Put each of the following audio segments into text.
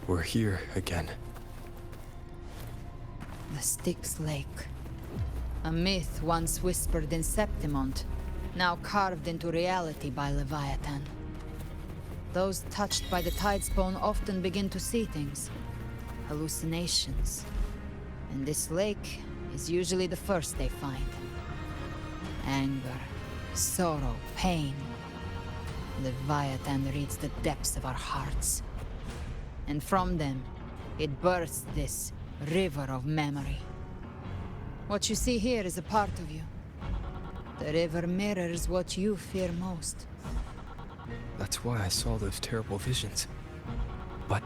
We're here again. The Styx Lake. A myth once whispered in Septimont, now carved into reality by Leviathan. Those touched by the Tidespawn often begin to see things. Hallucinations. And this lake is usually the first they find. Anger, sorrow, pain. Leviathan reads the depths of our hearts. And from them, it births this river of memory. What you see here is a part of you. The river mirrors what you fear most. That's why I saw those terrible visions. But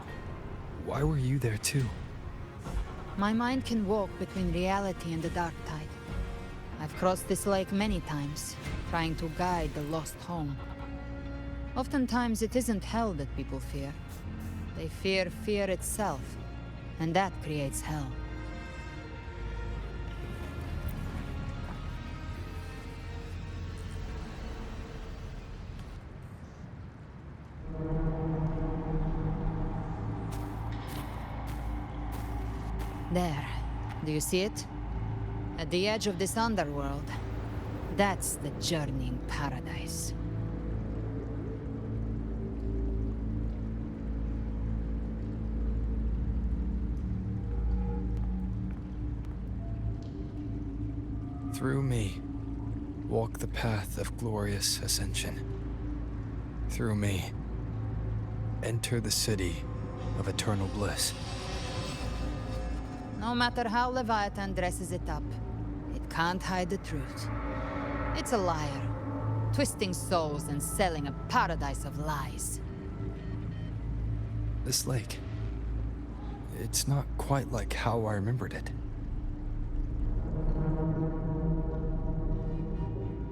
why were you there too? My mind can walk between reality and the dark tide. I've crossed this lake many times, trying to guide the lost home. Oftentimes it isn't hell that people fear. They fear fear itself, and that creates hell. There. Do you see it? At the edge of this underworld. That's the journeying paradise. Through me, walk the path of glorious ascension. Through me, enter the city of eternal bliss. No matter how Leviathan dresses it up, it can't hide the truth. It's a liar, twisting souls and selling a paradise of lies. This lake, it's not quite like how I remembered it.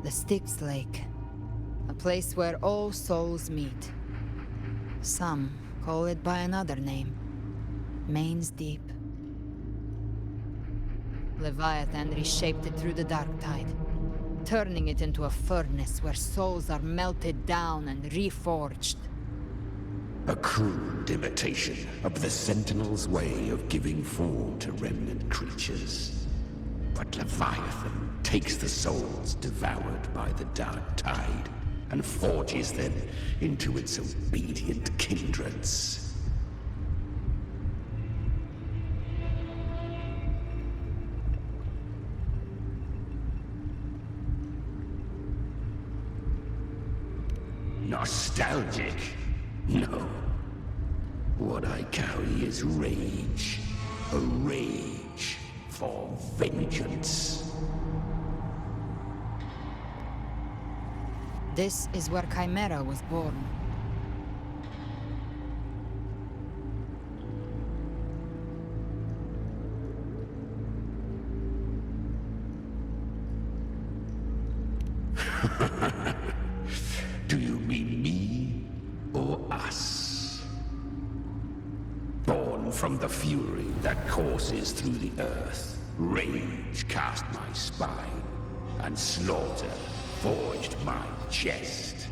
The Styx Lake. A place where all souls meet. Some call it by another name. Main's Deep. Leviathan reshaped it through the dark tide, turning it into a furnace where souls are melted down and reforged. A crude imitation of the Sentinel's way of giving form to remnant creatures. But Leviathan takes the souls devoured by the dark tide and forges them into its obedient kindreds. Nostalgic? No. What I carry is rage. A rage for vengeance. This is where Chimera was born. Do you mean me or us? Born from the fury that courses through the earth, rage cast my spine, and slaughter forged my chest.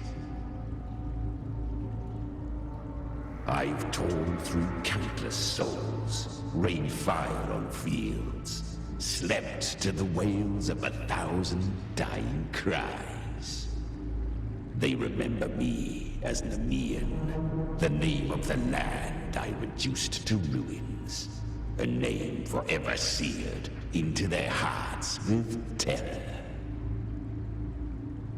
I've torn through countless souls, rained fire on fields, slept to the wails of 1,000 dying cries. They remember me as Nemean, the name of the land I reduced to ruins, a name forever seared into their hearts with terror.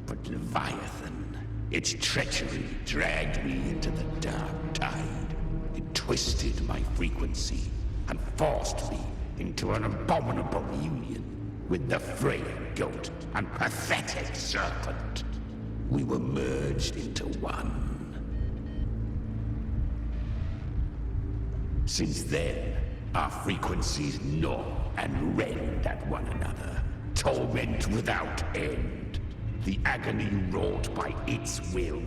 But Leviathan, its treachery dragged me into the dark tide. It twisted my frequency and forced me into an abominable union with the frail goat and pathetic serpent. We were merged into one. Since then, our frequencies gnaw and rend at one another, torment without end. The agony wrought by its will,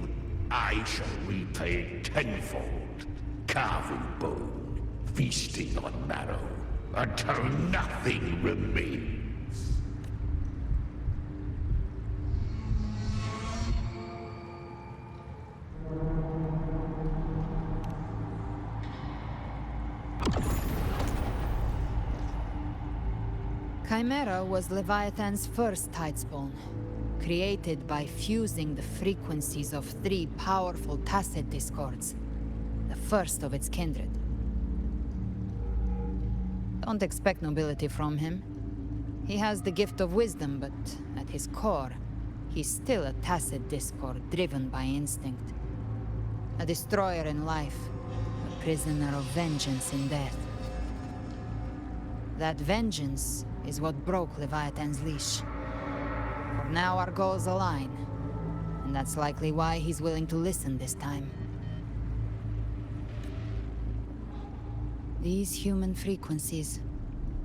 I shall repay tenfold, carving bone, feasting on marrow, until nothing remains. Chimera was Leviathan's first tidespawn, created by fusing the frequencies of 3 powerful tacit discords, the first of its kindred. Don't expect nobility from him. He has the gift of wisdom, but at his core, he's still a tacit discord driven by instinct. A destroyer in life, a prisoner of vengeance in death. That vengeance is what broke Leviathan's leash. For now our goals align, and that's likely why he's willing to listen this time. These human frequencies,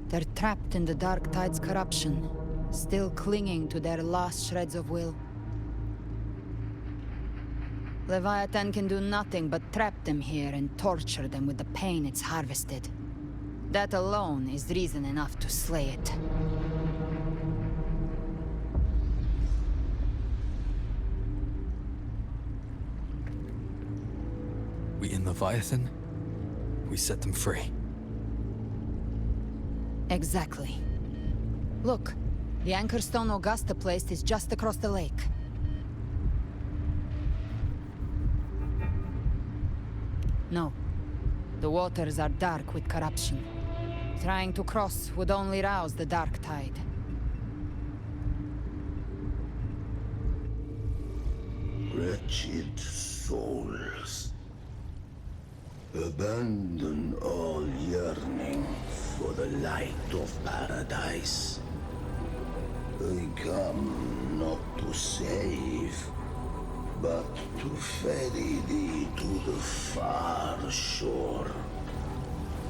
they're trapped in the Dark Tide's corruption, still clinging to their last shreds of will. Leviathan can do nothing but trap them here and torture them with the pain it's harvested. That alone is reason enough to slay it. We in Leviathan? We set them free. Exactly. Look, the anchor stone Augusta placed is just across the lake. No. The waters are dark with corruption. Trying to cross would only rouse the Dark Tide. Wretched souls. Abandon all yearning for the light of paradise. I come not to save, but to ferry thee to the far shore,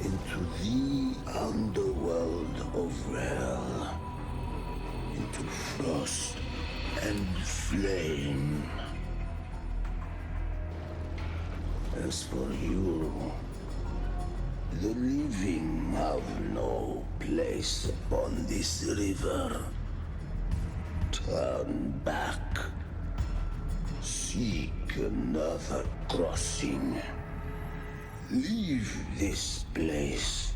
into the underworld of hell, into frost and flame. As for you, the living have no place upon this river. Turn back. Seek another crossing. Leave this place,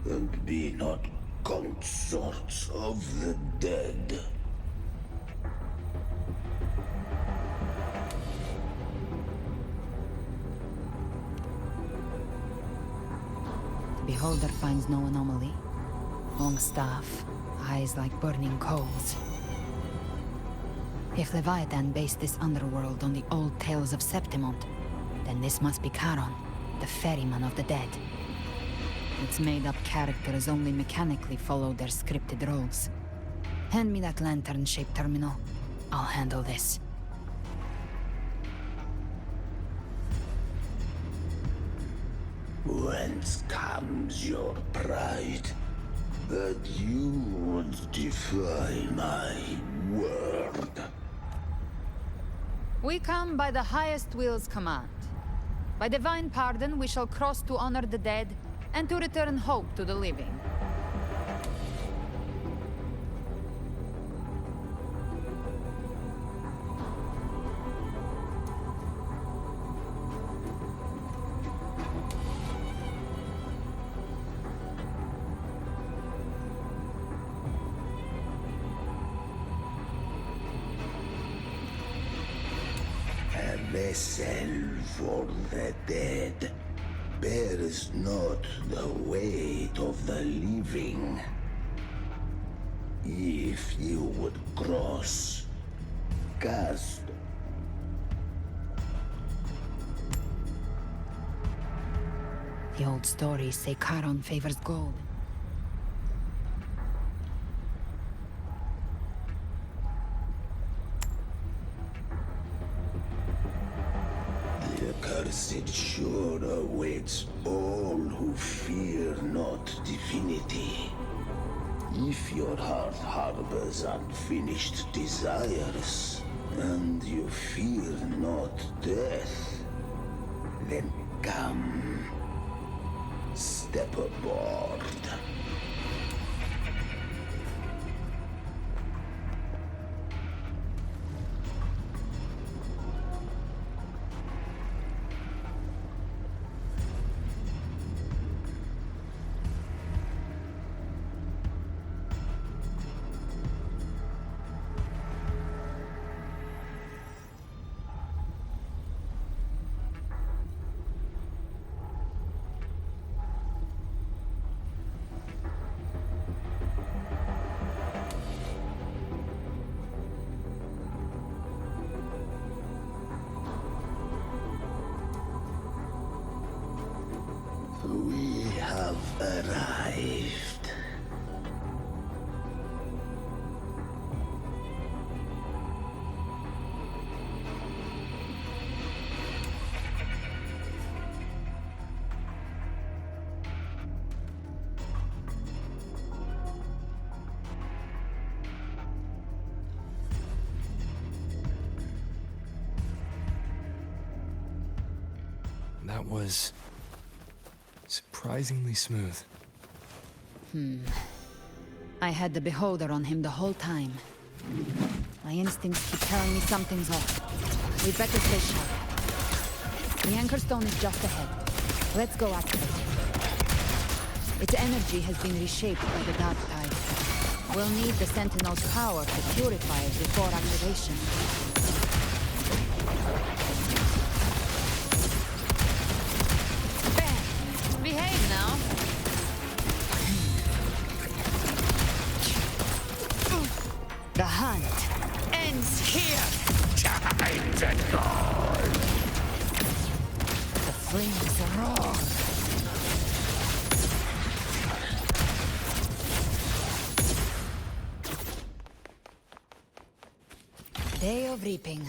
and be not consorts of the dead. The beholder finds no anomaly. Long staff, eyes like burning coals. If Leviathan based this underworld on the old tales of Septimont, then this must be Charon, the ferryman of the dead. Its made-up characters only mechanically follow their scripted roles. Hand me that lantern-shaped terminal. I'll handle this. Whence comes your pride? That you would defy my word? We come by the highest will's command. By divine pardon, we shall cross to honor the dead, and to return hope to the living. A vessel for the dead bears not the weight of the living. If you would cross, cast. The old stories say Charon favors gold. The accursed shore awaits all who fear not divinity. If your heart harbors unfinished desires, and you fear not death, then come, step aboard. That was surprisingly smooth. I had the beholder on him the whole time. My instincts keep telling me something's off. We'd better stay sharp. The anchor stone is just ahead. Let's go activate it. Its energy has been reshaped by the dark tide. We'll need the Sentinel's power to purify it before activation. Ben, behave now. The hunt ends here. Time to go! The flames roar. Day of reaping.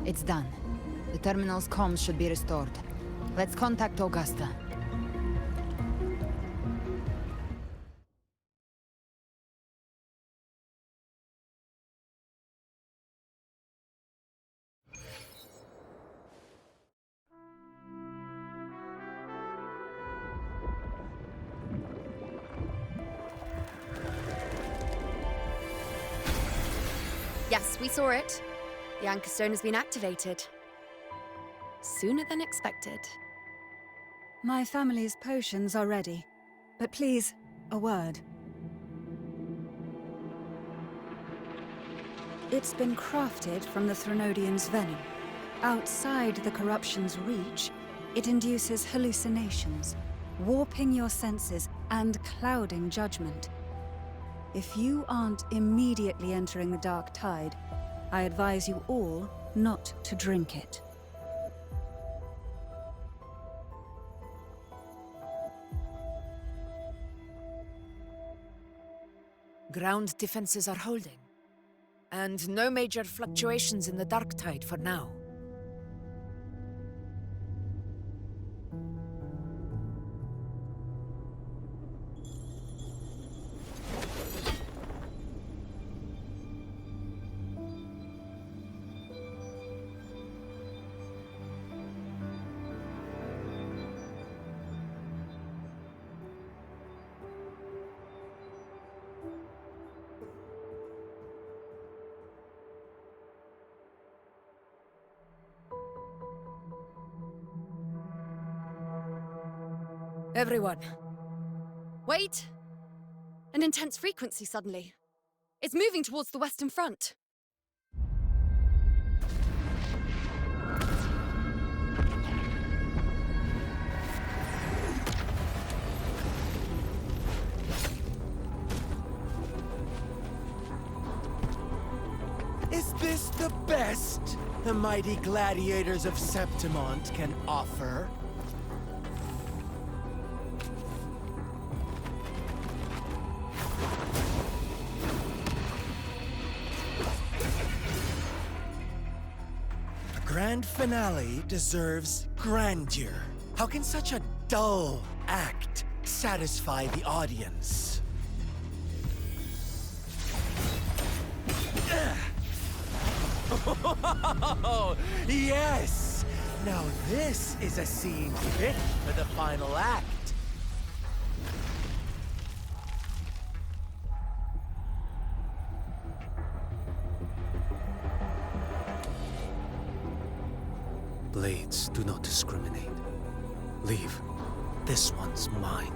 It's done. The terminal's comms should be restored. Let's contact Augusta. Yes, we saw it. The anchor stone has been activated. Sooner than expected. My family's potions are ready. But please, a word. It's been crafted from the Threnodian's venom. Outside the corruption's reach, it induces hallucinations, warping your senses and clouding judgment. If you aren't immediately entering the dark tide, I advise you all not to drink it. Ground defenses are holding. And no major fluctuations in the dark tide for now. Everyone. Wait! An intense frequency suddenly. It's moving towards the Western Front. Is this the best the mighty gladiators of Septimont can offer? A grand finale deserves grandeur. How can such a dull act satisfy the audience? Oh, yes! Now this is a scene fit for the final act. Blades do not discriminate. Leave. This one's mine.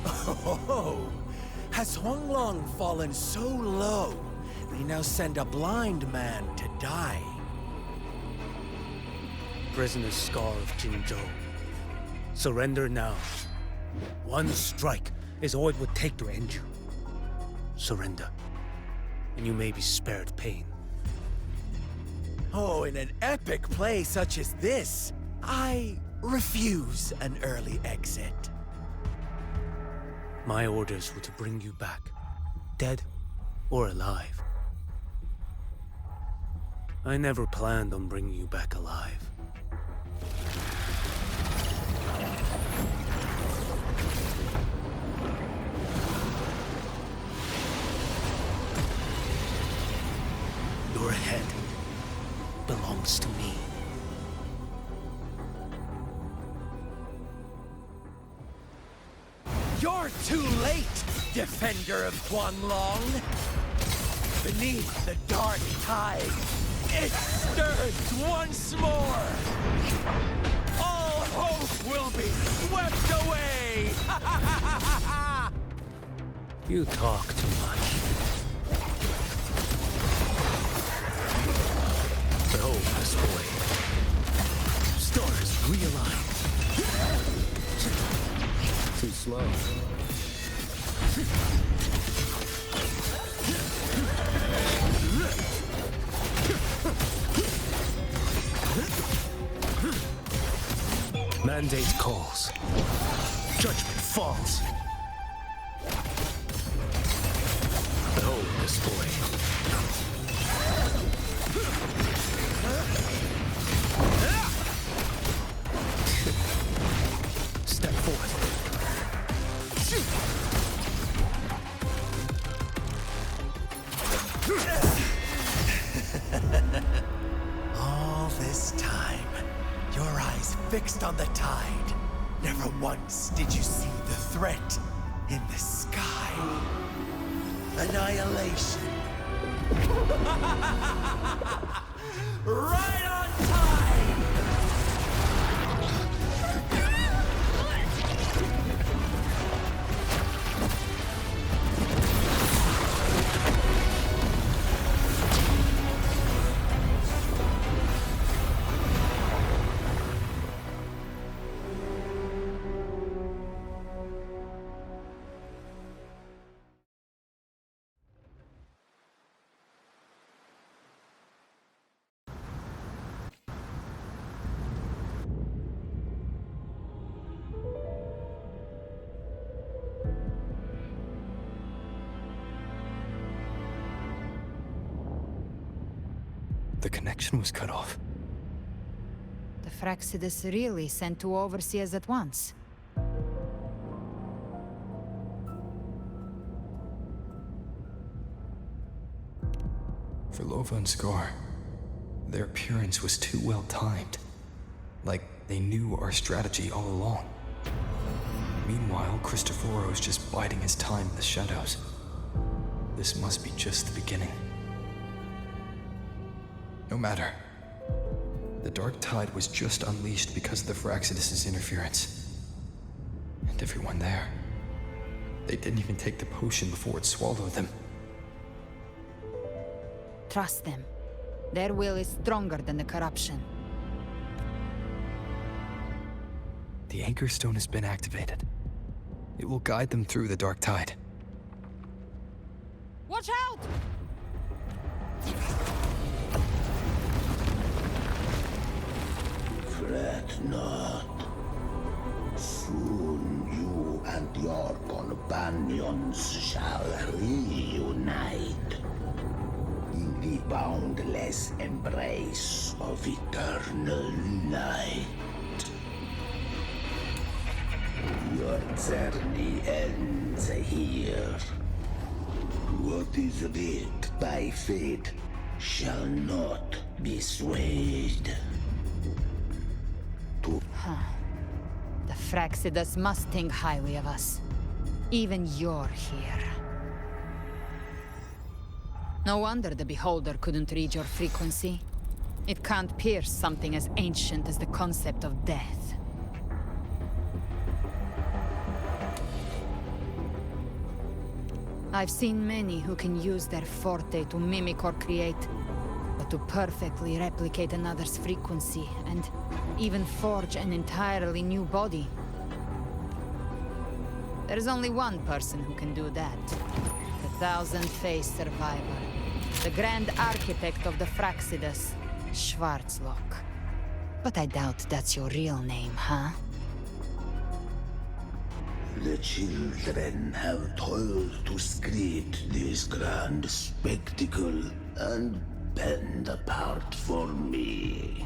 Oh, has Huanglong fallen so low, they now send a blind man to die? Prisoner's Scar of Jingzhou. Surrender now. One strike is all it would take to end you. Surrender, and you may be spared pain. Oh, in an epic play such as this, I refuse an early exit. My orders were to bring you back, dead or alive. I never planned on bringing you back alive. Your head belongs to me. You're too late, defender of Guanlong! Beneath the dark tide, it stirs once more! All hope will be swept away! You talk too much. Behold this boy. Stars realign. Too slow. Mandate calls. Judgment falls. Behold this boy. Step forth. All this time, your eyes fixed on the tide. Never once did you see the threat in the sky. Annihilation. Right on time! The connection was cut off. The Fraxidus really sent two overseers at once. For Lova and Scar, their appearance was too well timed. Like they knew our strategy all along. Meanwhile, Cristoforo's just biding his time in the shadows. This must be just the beginning. No matter. The Dark Tide was just unleashed because of the Fraxidus' interference. And everyone there. They didn't even take the potion before it swallowed them. Trust them. Their will is stronger than the corruption. The Anchor Stone has been activated. It will guide them through the Dark Tide. Watch out! Fret not. Soon you and your companions shall reunite in the boundless embrace of eternal night. Your journey ends here. What is writ by fate shall not be swayed. The Fraxidus must think highly of us. Even you're here. No wonder the Beholder couldn't read your frequency. It can't pierce something as ancient as the concept of death. I've seen many who can use their forte to mimic or create, but to perfectly replicate another's frequency, and even forge an entirely new body. There's only one person who can do that. The thousand-faced survivor. The grand architect of the Fraxidus, Schwarzlock. But I doubt that's your real name, huh? The children have toiled to create this grand spectacle and bend apart for me.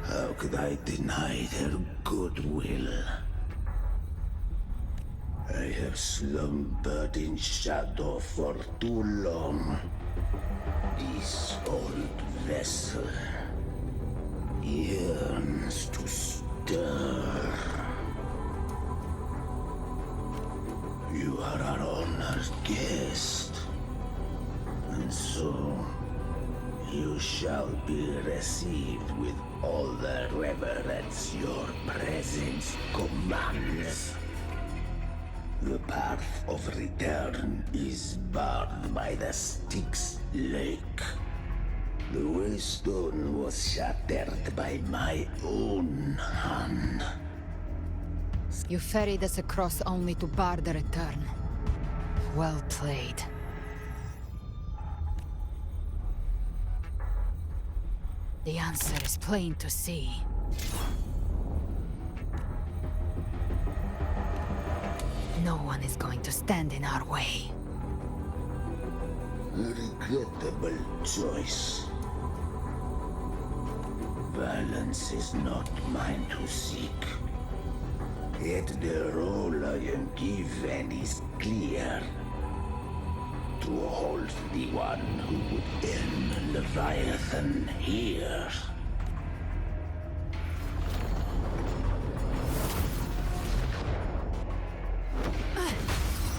How could I deny their goodwill? I have slumbered in shadow for too long. This old vessel yearns to stir. You are our honored guest, and so you shall be received with all the reverence your presence commands. The path of return is barred by the Styx Lake. The waystone was shattered by my own hand. You ferried us across only to bar the return. Well played. The answer is plain to see. No one is going to stand in our way. A regrettable choice. Violence is not mine to seek. Yet the role I am given is clear. To hold the one who would end Leviathan here.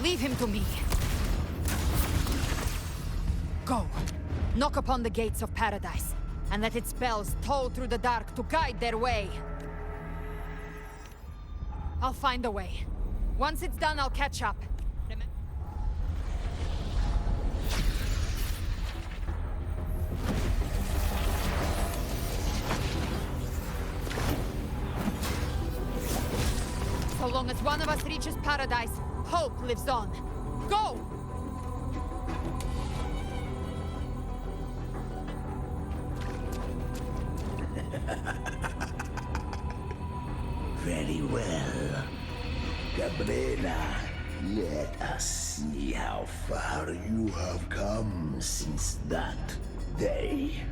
Leave him to me. Go. Knock upon the gates of paradise, and let its bells toll through the dark to guide their way. I'll find a way. Once it's done, I'll catch up. So long as one of us reaches paradise, hope lives on. Go! Very well. Cabrera, let us see how far you have come since that day.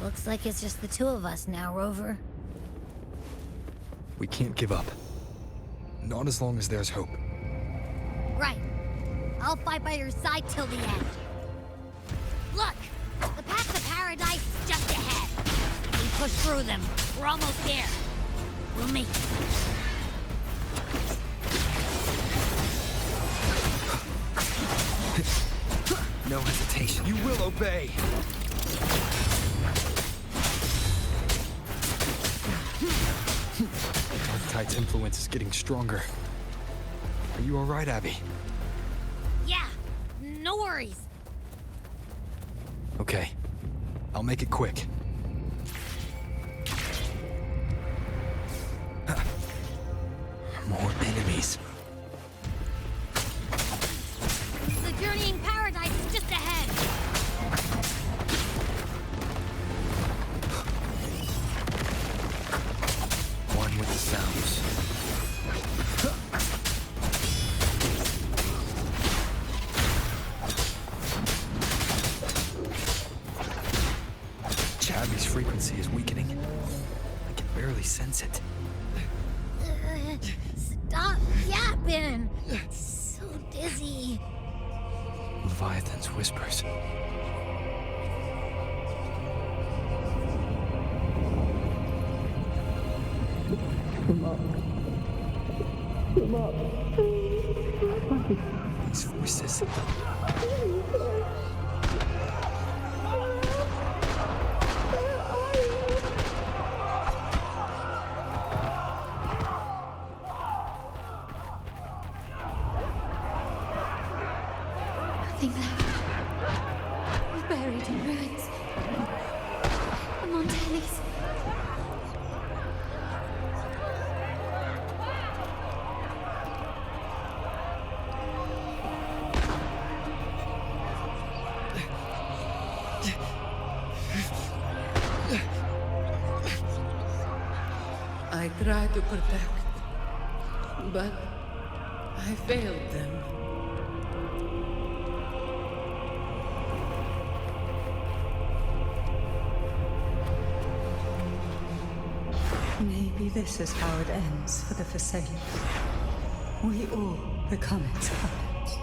Looks like it's just the two of us now, Rover. We can't give up. Not as long as there's hope. Right. I'll fight by your side till the end. Look! The path to paradise is just ahead. We push through them. We're almost there. We'll make it. No hesitation. You will obey! Darktide's influence is getting stronger. Are you alright, Abby? Yeah, no worries. Okay. I'll make it quick. More enemies. The journeying paradise is just ahead. One with the sounds. Chabby's frequency is weakening. I can barely sense it. Stop yapping. So dizzy. Leviathan's whispers. These voices. buried in ruins. The Montanis. I tried to protect, but I failed them. Maybe this is how it ends for the Forsaken. We all become its puppets.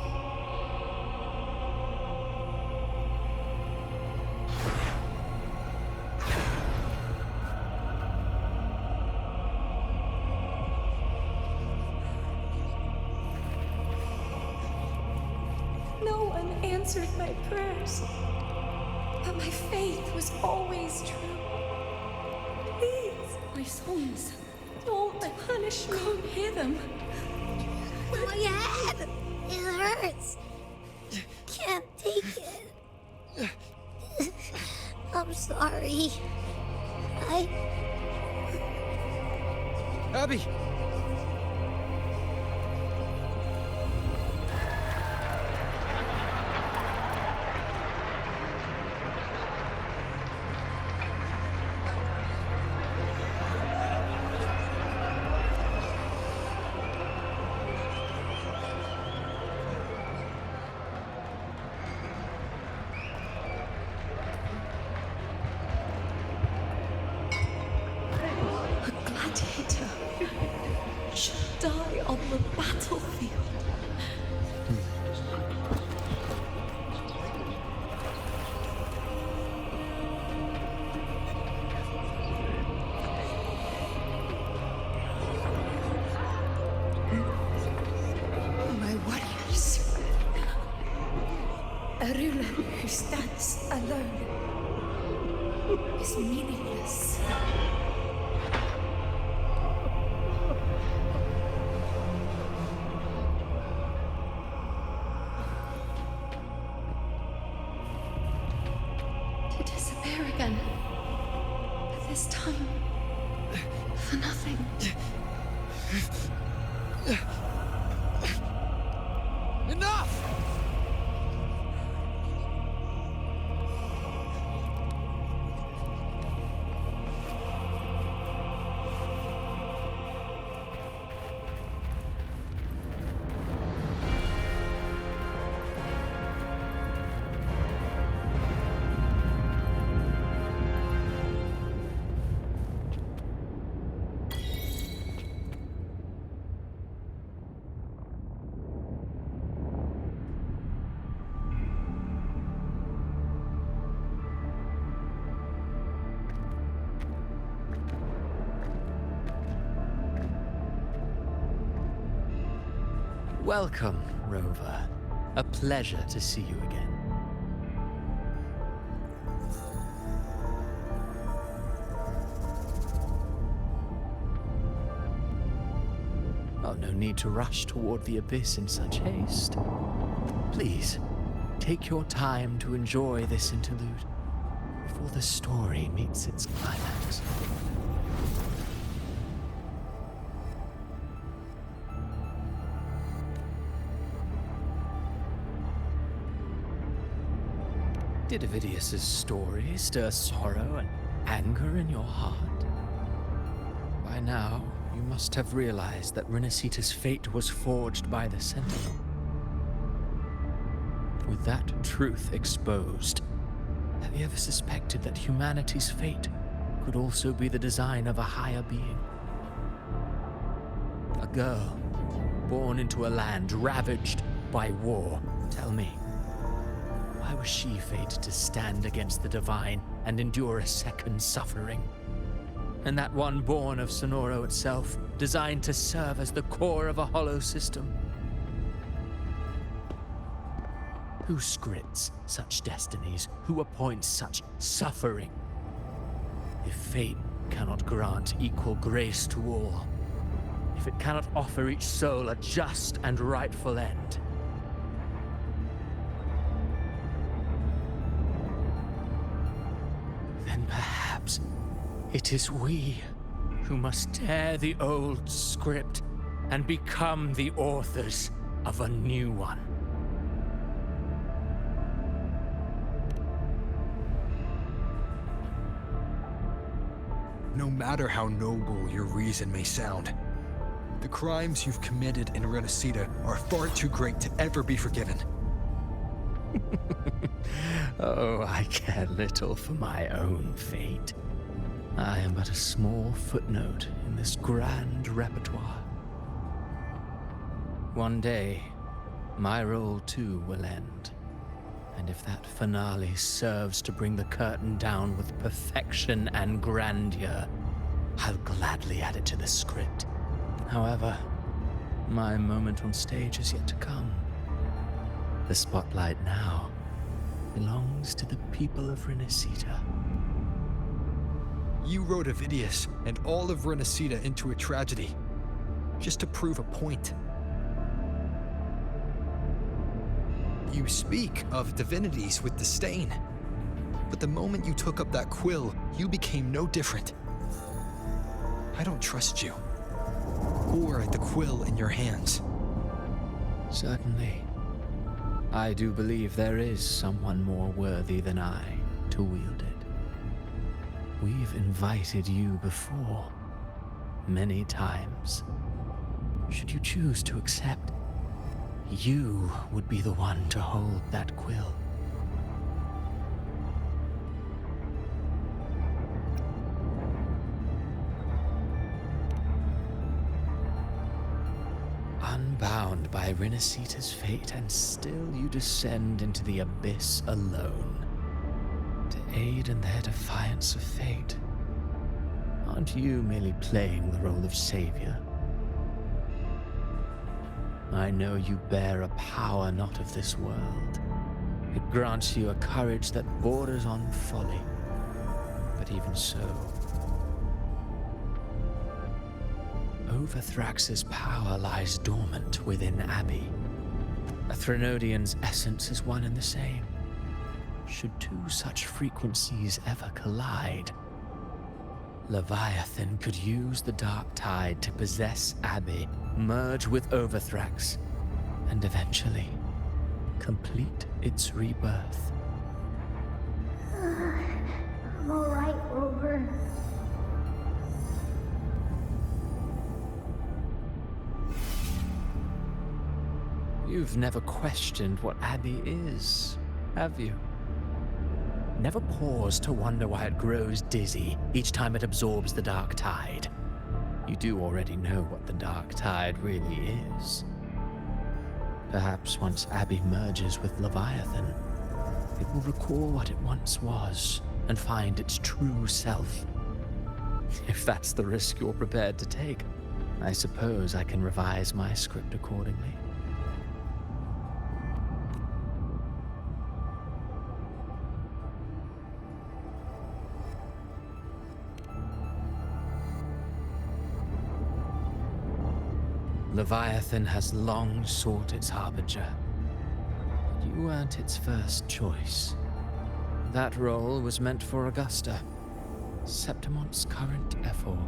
No one answered my prayers, but my faith was always true. Please, my souls, don't punish me. Don't hear them. My head! It hurts. Can't take it. I'm sorry. Abby! Gladiator should die on the battlefield. My warriors. A ruler who stands alone is meaningless. To disappear again. But this time, for nothing. Enough! Welcome, Rover. A pleasure to see you again. Oh, no need to rush toward the abyss in such haste. Please, take your time to enjoy this interlude before the story meets its climax. Did Ovidius's story stir sorrow and anger in your heart? By now, you must have realized that Rinascita's fate was forged by the Sentinel. With that truth exposed, have you ever suspected that humanity's fate could also be the design of a higher being? A girl, born into a land ravaged by war. Tell me, why was she fated to stand against the divine and endure a second suffering? And that one born of Sonoro itself, designed to serve as the core of a hollow system? Who scripts such destinies? Who appoints such suffering? If fate cannot grant equal grace to all, if it cannot offer each soul a just and rightful end, Then perhaps it is we who must tear the old script and become the authors of a new one. No matter how noble your reason may sound, the crimes you've committed in Rinascita are far too great to ever be forgiven. Oh, I care little for my own fate. I am but a small footnote in this grand repertoire. One day, my role too will end. And if that finale serves to bring the curtain down with perfection and grandeur, I'll gladly add it to the script. However, my moment on stage is yet to come. The spotlight now belongs to the people of Rinascita. You wrote Avidius and all of Rinascita into a tragedy, just to prove a point. You speak of divinities with disdain, but the moment you took up that quill, you became no different. I don't trust you, or the quill in your hands. Certainly. I do believe there is someone more worthy than I to wield it. We've invited you before, many times. Should you choose to accept, you would be the one to hold that quill. Unbound by Rinascita's fate, and still you descend into the abyss alone, to aid in their defiance of fate. Aren't you merely playing the role of savior? I know you bear a power not of this world. It grants you a courage that borders on folly. But even so, Overthrax's power lies dormant within Abbey. A Threnodian's essence is one and the same. Should two such frequencies ever collide, Leviathan could use the dark tide to possess Abbey, merge with Overthrax, and eventually complete its rebirth. I'm alright, Rover. You've never questioned what Abbey is, have you? Never paused to wonder why it grows dizzy each time it absorbs the dark tide. You do already know what the dark tide really is. Perhaps once Abbey merges with Leviathan, it will recall what it once was and find its true self. If that's the risk you're prepared to take, I suppose I can revise my script accordingly. Leviathan has long sought its harbinger. You weren't its first choice. That role was meant for Augusta, Septimont's current ephor.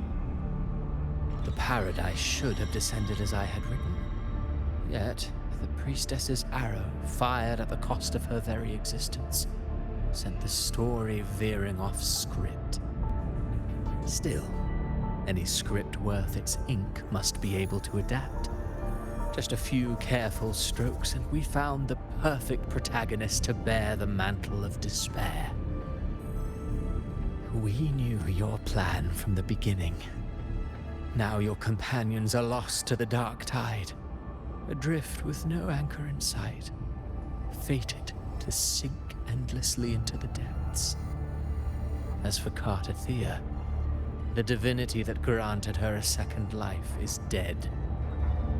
The paradise should have descended as I had written. Yet, the priestess's arrow, fired at the cost of her very existence, sent the story veering off script. Still, any script worth its ink must be able to adapt. Just a few careful strokes, and we found the perfect protagonist to bear the mantle of despair. We knew your plan from the beginning. Now your companions are lost to the dark tide, adrift with no anchor in sight, fated to sink endlessly into the depths. As for Cartathea, the divinity that granted her a second life is dead.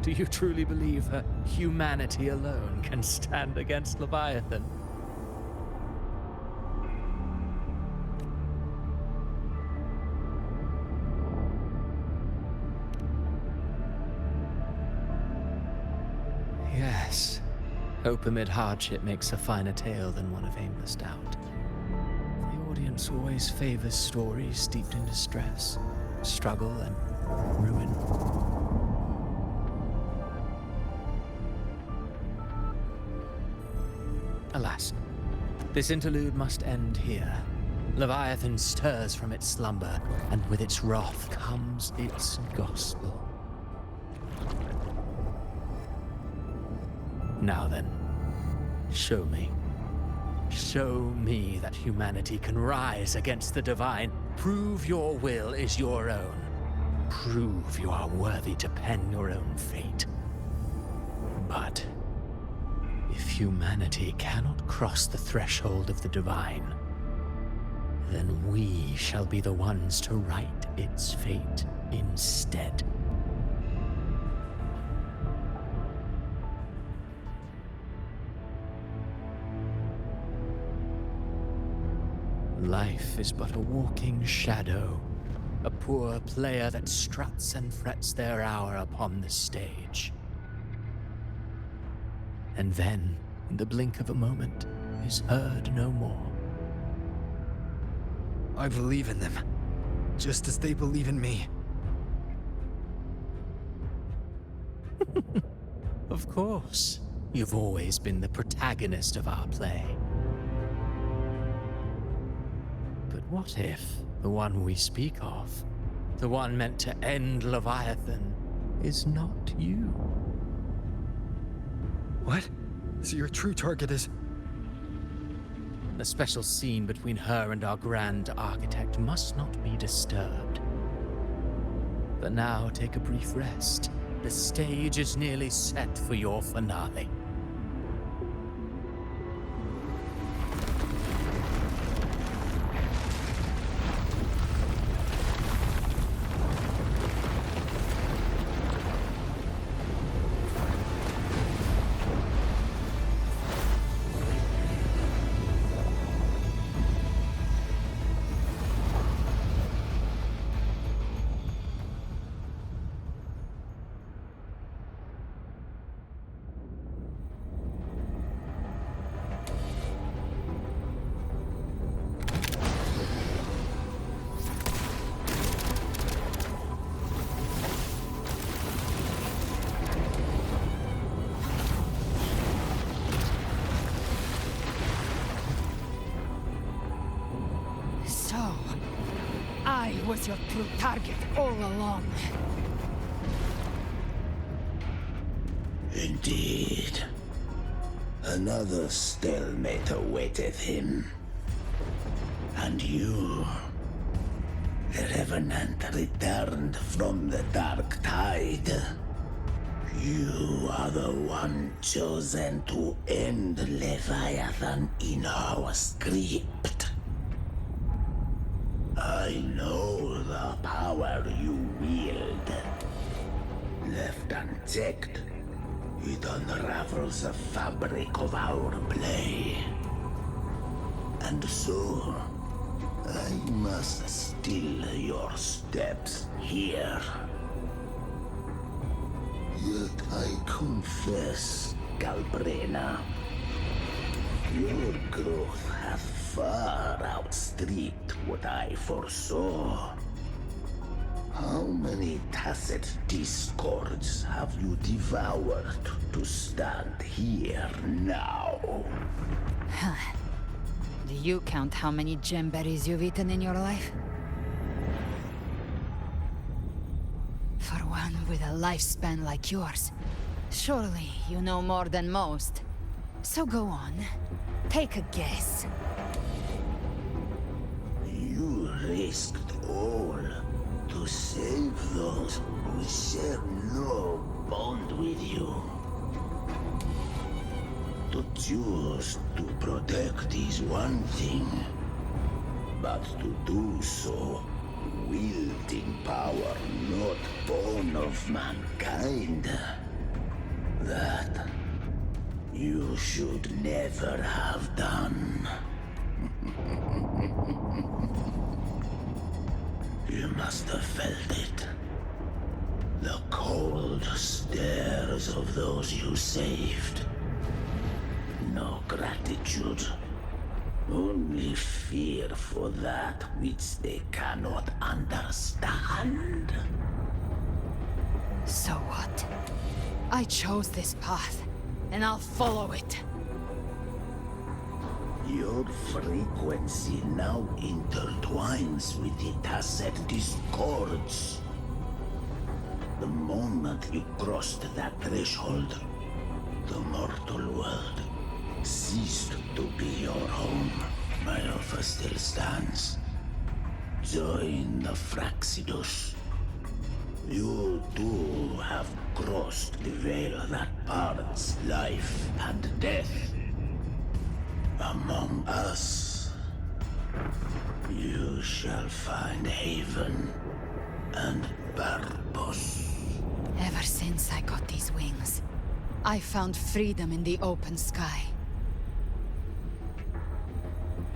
Do you truly believe her humanity alone can stand against Leviathan? Yes, hope amid hardship makes a finer tale than one of aimless doubt. The audience gods always favor stories steeped in distress, struggle, and ruin. Alas, this interlude must end here. Leviathan stirs from its slumber, and with its wrath comes its gospel. Now then, show me. Show me that humanity can rise against the divine. Prove your will is your own. Prove you are worthy to pen your own fate. But if humanity cannot cross the threshold of the divine, then we shall be the ones to write its fate instead. Life is but a walking shadow, a poor player that struts and frets their hour upon the stage. And then, in the blink of a moment, is heard no more. I believe in them, just as they believe in me. Of course, you've always been the protagonist of our play. But what if the one we speak of, the one meant to end Leviathan, is not you? What? So your true target is... The special scene between her and our grand architect must not be disturbed. But now take a brief rest. The stage is nearly set for your finale. I was your true target all along. Indeed. Another stalemate awaiteth him. And you, the Revenant returned from the Dark Tide. You are the one chosen to end Leviathan in our script. I know the power you wield. Left unchecked, it unravels the fabric of our play. And so, I must still your steps here. Yet I confess, Galbrena, your growth hath far outstripped what I foresaw. How many tacit discords have you devoured to stand here now? Do you count how many gemberries you've eaten in your life? For one with a lifespan like yours, surely you know more than most. So go on, take a guess. You risked all to save those who share no bond with you. To choose to protect is one thing, but to do so wielding power not born of mankind, that you should never have done. You must have felt it. The cold stares of those you saved. No gratitude. Only fear for that which they cannot understand. So what? I chose this path, and I'll follow it. Your frequency now intertwines with the Tacet discords. The moment you crossed that threshold, the mortal world ceased to be your home. My offer still stands. Join the Fraxidus. You too have crossed the veil that parts life and death. Among us, you shall find haven and purpose. Ever since I got these wings, I found freedom in the open sky.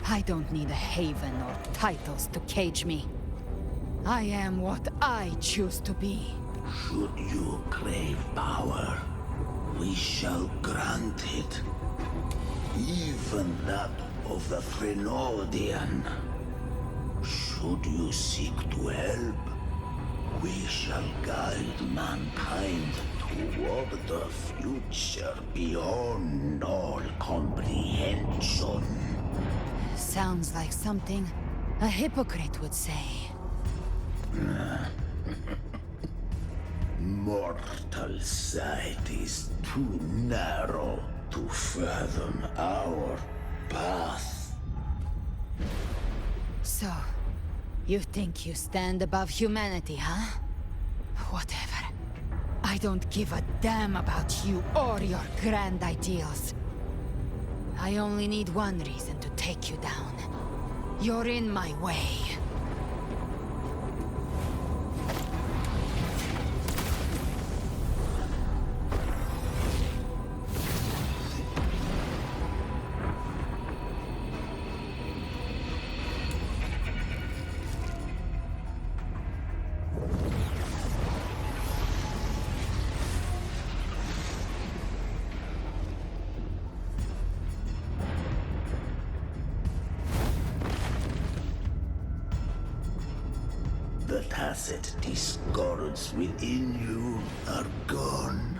I don't need a haven or titles to cage me. I am what I choose to be. Should you crave power, we shall grant it. Even that of the Frenodian. Should you seek to help, we shall guide mankind toward the future beyond all comprehension. Sounds like something a hypocrite would say. Mortal sight is too narrow to fathom our path. So, you think you stand above humanity, huh? Whatever. I don't give a damn about you or your grand ideals. I only need one reason to take you down. You're in my way. The tacit discords within you are gone.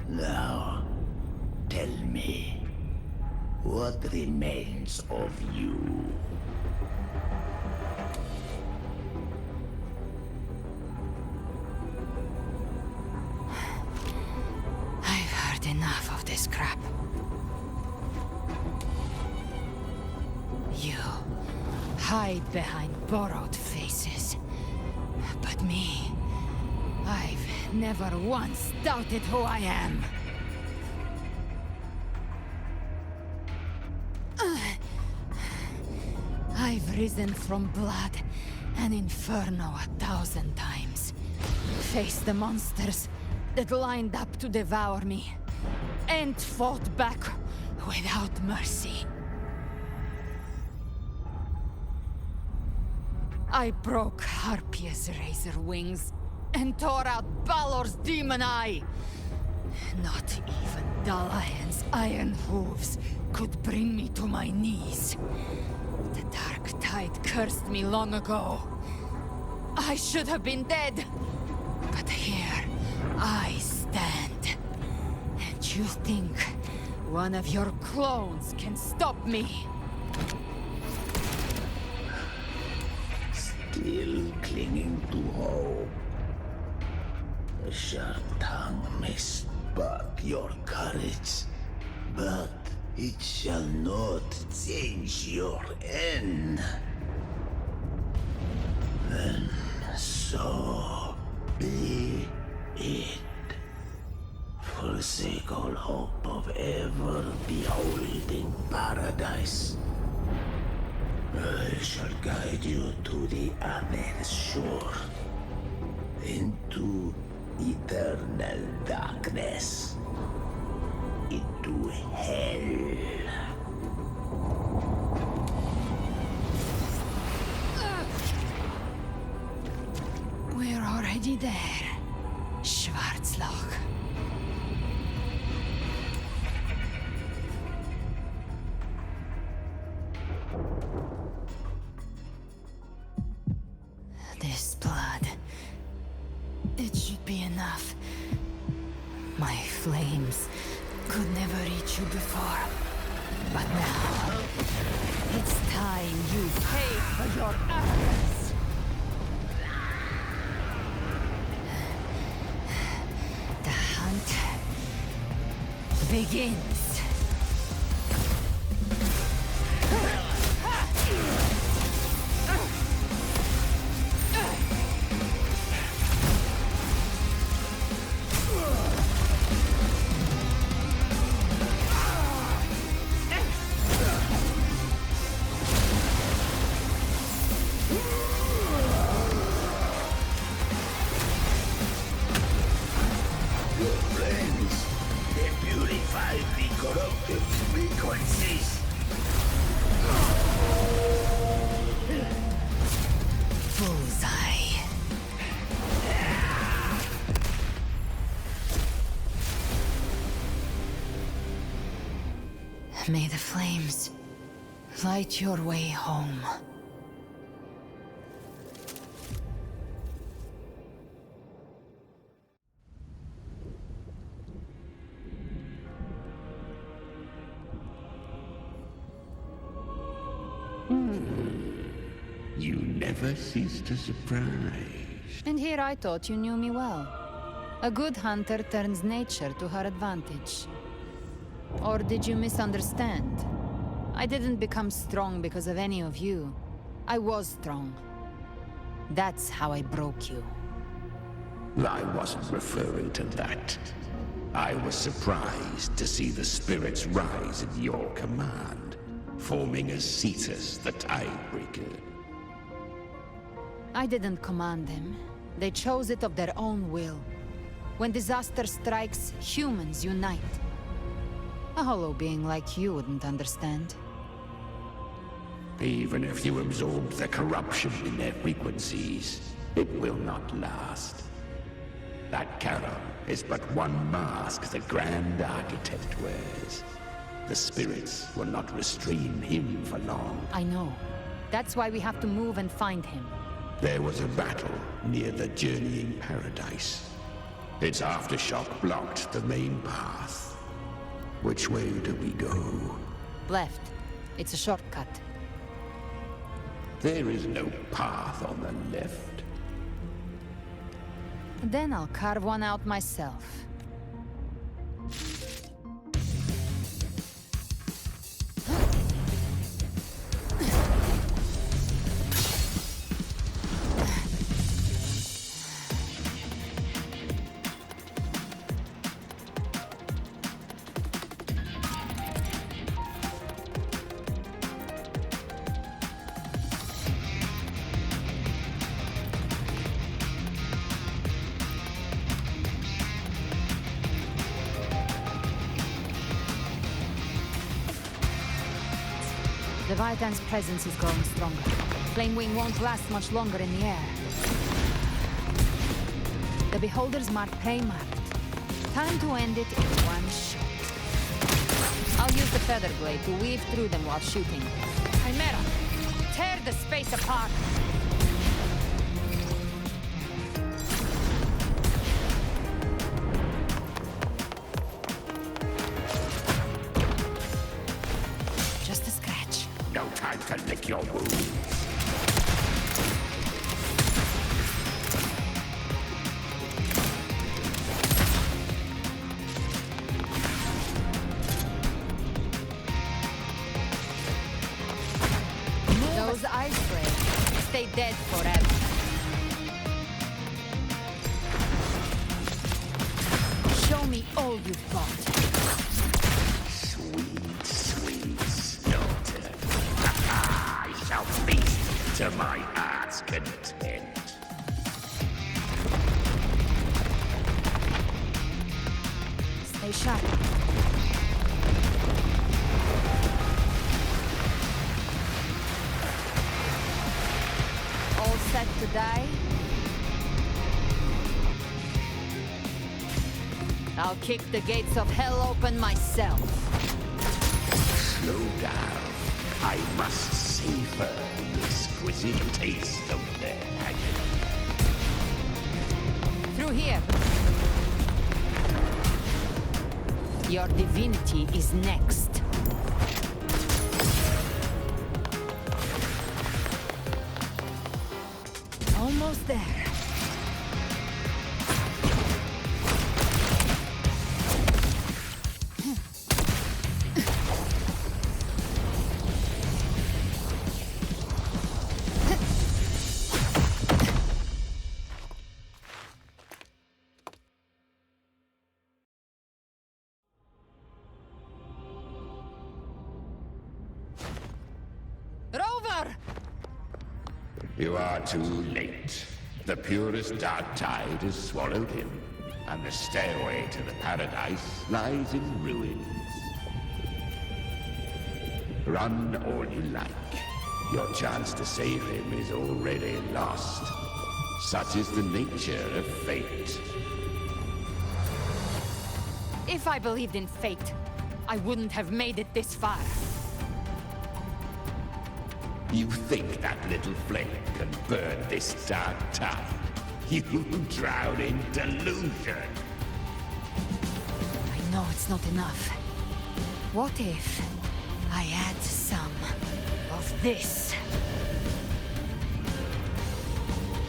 Now, tell me, what remains of you? I've heard enough of this crap. You hide behind borrowed faces. But me, I've never once doubted who I am. I've risen from blood and inferno 1,000 times. Faced the monsters that lined up to devour me, and fought back without mercy. I broke Harpia's razor wings and tore out Balor's demon eye. Not even Dalahan's iron hooves could bring me to my knees. The dark tide cursed me long ago. I should have been dead. But here I stand. And you think one of your clones can stop me? Still clinging to hope. A sharp tongue may spark your courage, but it shall not change your end. Then so be it. Forsake all hope of ever beholding paradise. I shall guide you to the other shore, into eternal darkness, into hell. We're already there, Schwarzloch. This blood. It should be enough. My flames could never reach you before. But now, it's time you pay for your errors. The hunt begins. May the flames light your way home. You never cease to surprise. And here I thought you knew me well. A good hunter turns nature to her advantage. Or did you misunderstand? I didn't become strong because of any of you. I was strong. That's how I broke you. I wasn't referring to that. I was surprised to see the spirits rise at your command, forming as Cetus the Tidebreaker. I didn't command them. They chose it of their own will. When disaster strikes, humans unite. A hollow being like you wouldn't understand. Even if you absorb the corruption in their frequencies, it will not last. That Charon is but one mask the Grand Architect wears. The spirits will not restrain him for long. I know. That's why we have to move and find him. There was a battle near the Journeying Paradise. Its aftershock blocked the main path. Which way do we go? Left. It's a shortcut. There is no path on the left. Then I'll carve one out myself. Leviathan's presence is growing stronger. Flamewing won't last much longer in the air. The Beholder's mark prey marked. Time to end it in one shot. I'll use the feather blade to weave through them while shooting. Chimera, tear the space apart! To lick your wounds. Those ice blades stay dead forever. Show me all you've got. To my heart's content. Stay sharp. All set to die? I'll kick the gates of hell open myself. Slow down. I must savor the exquisite taste of their agony. Through here. Your divinity is next. Almost there. Rover! You are too late. The purest dark tide has swallowed him, and the stairway to the paradise lies in ruins. Run all you like. Your chance to save him is already lost. Such is the nature of fate. If I believed in fate, I wouldn't have made it this far. You think that little flame can burn this dark tide? You drown in delusion. I know it's not enough. What if I add some of this?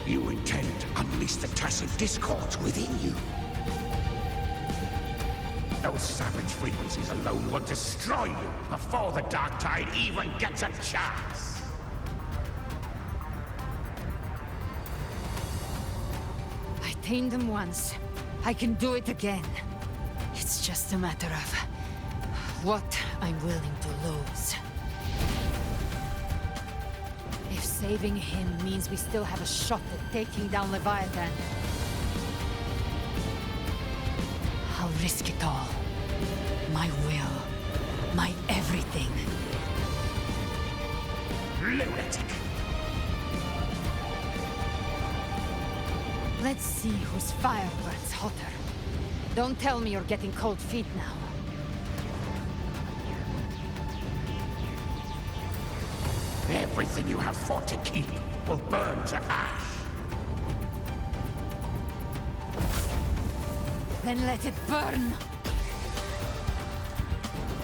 You intend to unleash the tacit discords within you. Those savage frequencies alone will destroy you before the dark tide even gets a chance. I tamed them once. I can do it again. It's just a matter of what I'm willing to lose. If saving him means we still have a shot at taking down Leviathan, I'll risk it all. My will. My everything. Lunatic! Let's see whose fire burns hotter. Don't tell me you're getting cold feet now. Everything you have fought to keep will burn to ash. Then let it burn!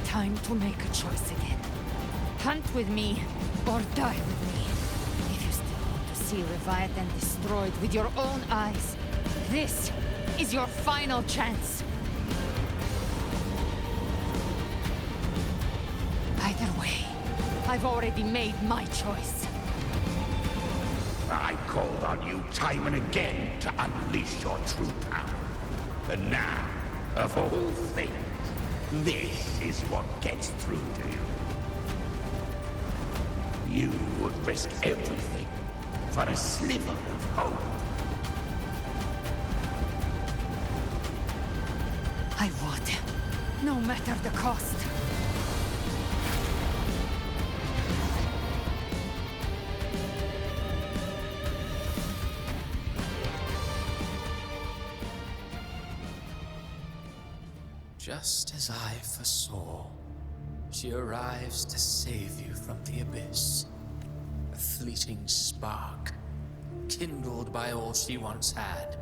Time to make a choice again. Hunt with me, or die with me. If you still want to see Leviathan destroyed with your own eyes, this is your final chance. Either way, I've already made my choice. I called on you time and again to unleash your true power. And now, of all things, this is what gets through to you. You would risk everything for a sliver of hope. I would, no matter the cost. Just as I foresaw, she arrives to save you from the abyss. A fleeting spark, kindled by all she once had,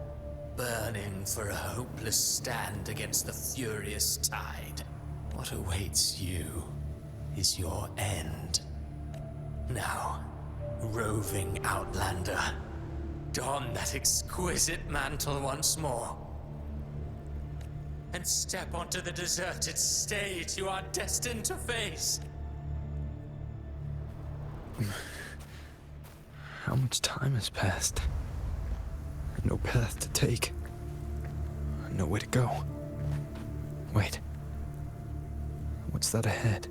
burning for a hopeless stand against the furious tide. What awaits you is your end. Now, roving outlander, don that exquisite mantle once more, and step onto the deserted stage you are destined to face. How much time has passed? No path to take. No way to go. Wait. What's that ahead?